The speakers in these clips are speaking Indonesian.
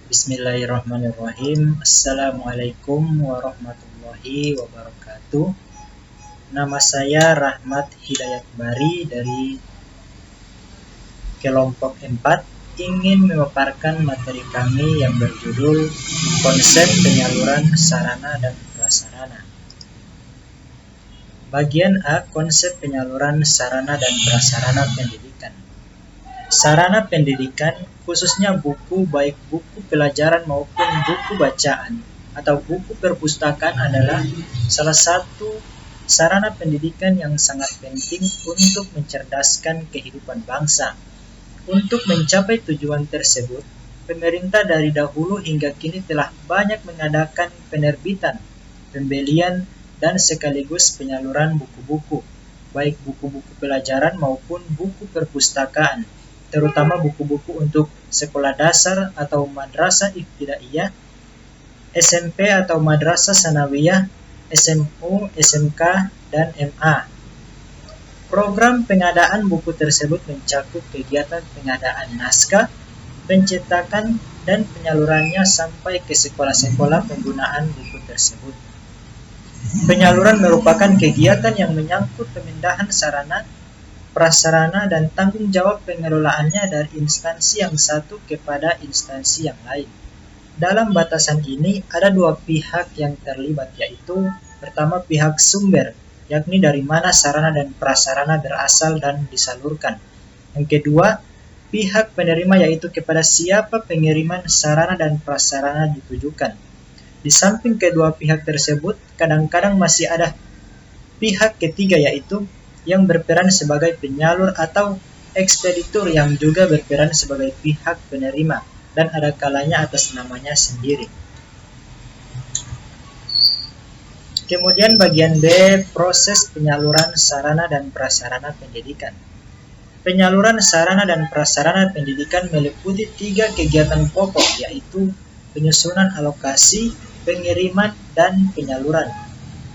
Bismillahirrahmanirrahim. Assalamualaikum warahmatullahi wabarakatuh. Nama saya Rahmat Hidayat Bari dari kelompok 4 ingin memaparkan materi kami yang berjudul konsep penyaluran sarana dan prasarana. Bagian A, konsep penyaluran sarana dan prasarana pendidikan. Sarana pendidikan, khususnya buku, baik buku pelajaran maupun buku bacaan atau buku perpustakaan adalah salah satu sarana pendidikan yang sangat penting untuk mencerdaskan kehidupan bangsa. Untuk mencapai tujuan tersebut, pemerintah dari dahulu hingga kini telah banyak mengadakan penerbitan, pembelian, dan sekaligus penyaluran buku-buku, baik buku-buku pelajaran maupun buku perpustakaan, terutama buku-buku untuk sekolah dasar atau madrasah ibtidaiyah, SMP atau madrasah sanawiyah, SMU, SMK, dan MA. Program pengadaan buku tersebut mencakup kegiatan pengadaan naskah, pencetakan, dan penyalurannya sampai ke sekolah-sekolah penggunaan buku tersebut. Penyaluran merupakan kegiatan yang menyangkut pemindahan sarana, prasarana, dan tanggung jawab pengelolaannya dari instansi yang satu kepada instansi yang lain. Dalam batasan ini ada dua pihak yang terlibat, yaitu pertama pihak sumber, yakni dari mana sarana dan prasarana berasal dan disalurkan. Yang kedua, pihak penerima, yaitu kepada siapa pengiriman sarana dan prasarana ditujukan. Di samping kedua pihak tersebut, kadang-kadang masih ada pihak ketiga, yaitu yang berperan sebagai penyalur atau ekspeditur yang juga berperan sebagai pihak penerima dan ada kalanya atas namanya sendiri. Kemudian bagian B, proses penyaluran sarana dan prasarana pendidikan. Penyaluran sarana dan prasarana pendidikan meliputi 3 kegiatan pokok, yaitu penyusunan alokasi, pengiriman, dan penyaluran.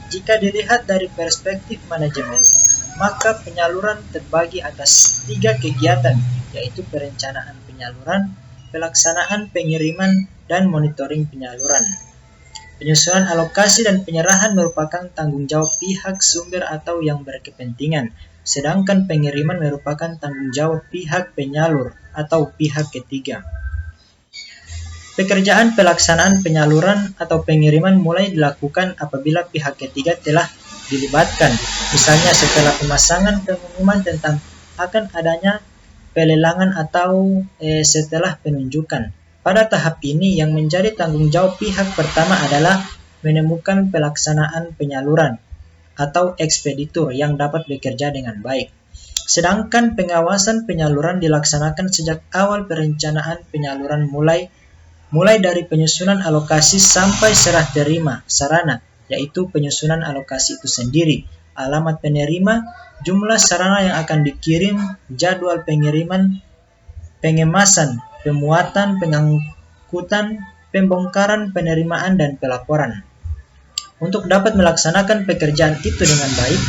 Jika dilihat dari perspektif manajemen, maka penyaluran terbagi atas 3 kegiatan, yaitu perencanaan penyaluran, pelaksanaan pengiriman, dan monitoring penyaluran. Penyusunan alokasi dan penyerahan merupakan tanggung jawab pihak sumber atau yang berkepentingan, sedangkan pengiriman merupakan tanggung jawab pihak penyalur atau pihak ketiga. Pekerjaan pelaksanaan penyaluran atau pengiriman mulai dilakukan apabila pihak ketiga telah dilibatkan, misalnya setelah pemasangan pengumuman tentang akan adanya pelelangan atau setelah penunjukan. Pada tahap ini yang menjadi tanggung jawab pihak pertama adalah menemukan pelaksanaan penyaluran atau ekspeditur yang dapat bekerja dengan baik. Sedangkan pengawasan penyaluran dilaksanakan sejak awal perencanaan penyaluran mulai dari penyusunan alokasi sampai serah terima sarana, yaitu penyusunan alokasi itu sendiri, alamat penerima, jumlah sarana yang akan dikirim, jadwal pengiriman, pengemasan, pemuatan, pengangkutan, pembongkaran, penerimaan, dan pelaporan. Untuk dapat melaksanakan pekerjaan itu dengan baik,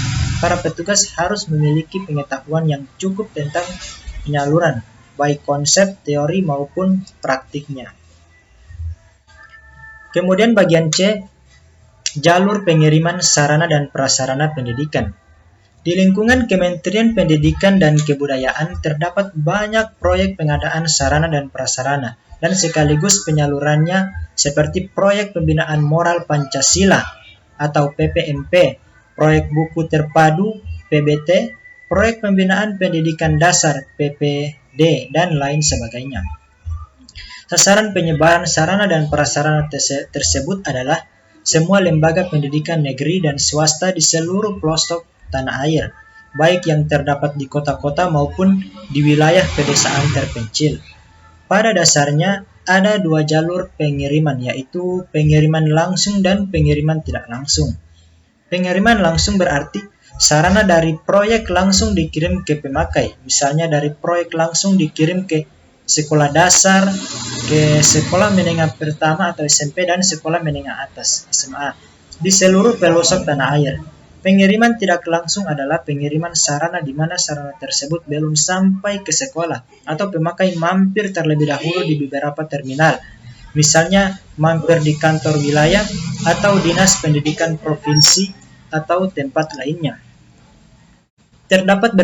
para petugas harus memiliki pengetahuan yang cukup tentang penyaluran, baik konsep, teori, maupun praktiknya. Kemudian bagian C, jalur pengiriman sarana dan prasarana pendidikan. Di lingkungan Kementerian Pendidikan dan Kebudayaan terdapat banyak proyek pengadaan sarana dan prasarana dan sekaligus penyalurannya seperti proyek pembinaan moral Pancasila atau PPMP, proyek buku terpadu PBT, proyek pembinaan pendidikan dasar PPD, dan lain sebagainya. Sasaran penyebaran sarana dan prasarana tersebut adalah semua lembaga pendidikan negeri dan swasta di seluruh pelosok tanah air, baik yang terdapat di kota-kota maupun di wilayah pedesaan terpencil. Pada dasarnya, ada 2 jalur pengiriman, yaitu pengiriman langsung dan pengiriman tidak langsung. Pengiriman langsung berarti sarana dari proyek langsung dikirim ke pemakai, misalnya dari proyek langsung dikirim ke sekolah dasar, ke sekolah menengah pertama atau SMP, dan sekolah menengah atas SMA di seluruh pelosok tanah air. Pengiriman tidak langsung adalah pengiriman sarana di mana sarana tersebut belum sampai ke sekolah atau pemakai mampir terlebih dahulu di beberapa terminal. misalnya mampir di kantor wilayah atau dinas pendidikan provinsi atau tempat lainnya. Terdapat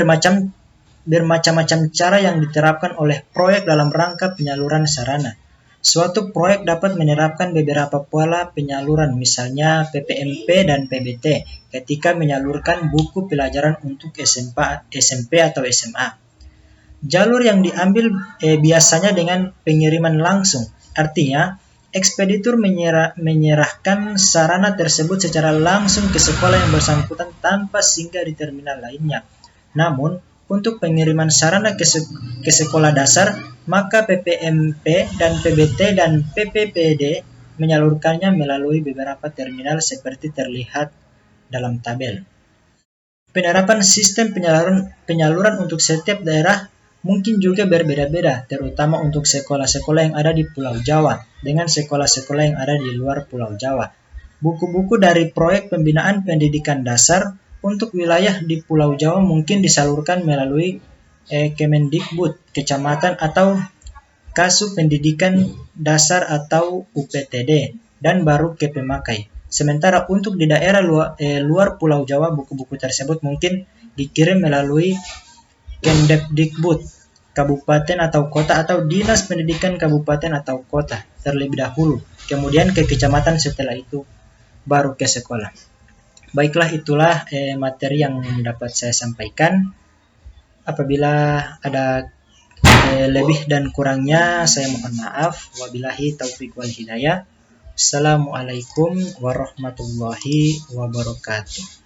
bermacam-macam cara yang diterapkan oleh proyek dalam rangka penyaluran sarana. Suatu proyek dapat menerapkan beberapa pola penyaluran, misalnya PPMP dan PBT, ketika menyalurkan buku pelajaran untuk SMP atau SMA. Jalur yang diambil biasanya dengan pengiriman langsung, artinya ekspeditur menyerahkan sarana tersebut secara langsung ke sekolah yang bersangkutan tanpa singgah di terminal lainnya. Namun, untuk pengiriman sarana ke sekolah dasar, maka PPMP dan PBT dan PPPD menyalurkannya melalui beberapa terminal seperti terlihat dalam tabel. Penerapan sistem penyaluran untuk setiap daerah mungkin juga berbeda-beda, terutama untuk sekolah-sekolah yang ada di Pulau Jawa dengan sekolah-sekolah yang ada di luar Pulau Jawa. Buku-buku dari proyek pembinaan pendidikan dasar untuk wilayah di Pulau Jawa mungkin disalurkan melalui Kemendikbud, kecamatan atau Kasu Pendidikan Dasar atau UPTD, dan baru ke pemakai. Sementara untuk di daerah luar Pulau Jawa, buku-buku tersebut mungkin dikirim melalui Kemdikbud kabupaten atau kota atau dinas pendidikan kabupaten atau kota terlebih dahulu, kemudian ke kecamatan, setelah itu baru ke sekolah. Baiklah, itulah materi yang dapat saya sampaikan. Apabila ada lebih dan kurangnya saya mohon maaf. Wabillahi taufiq wal hidayah. Assalamualaikum warahmatullahi wabarakatuh.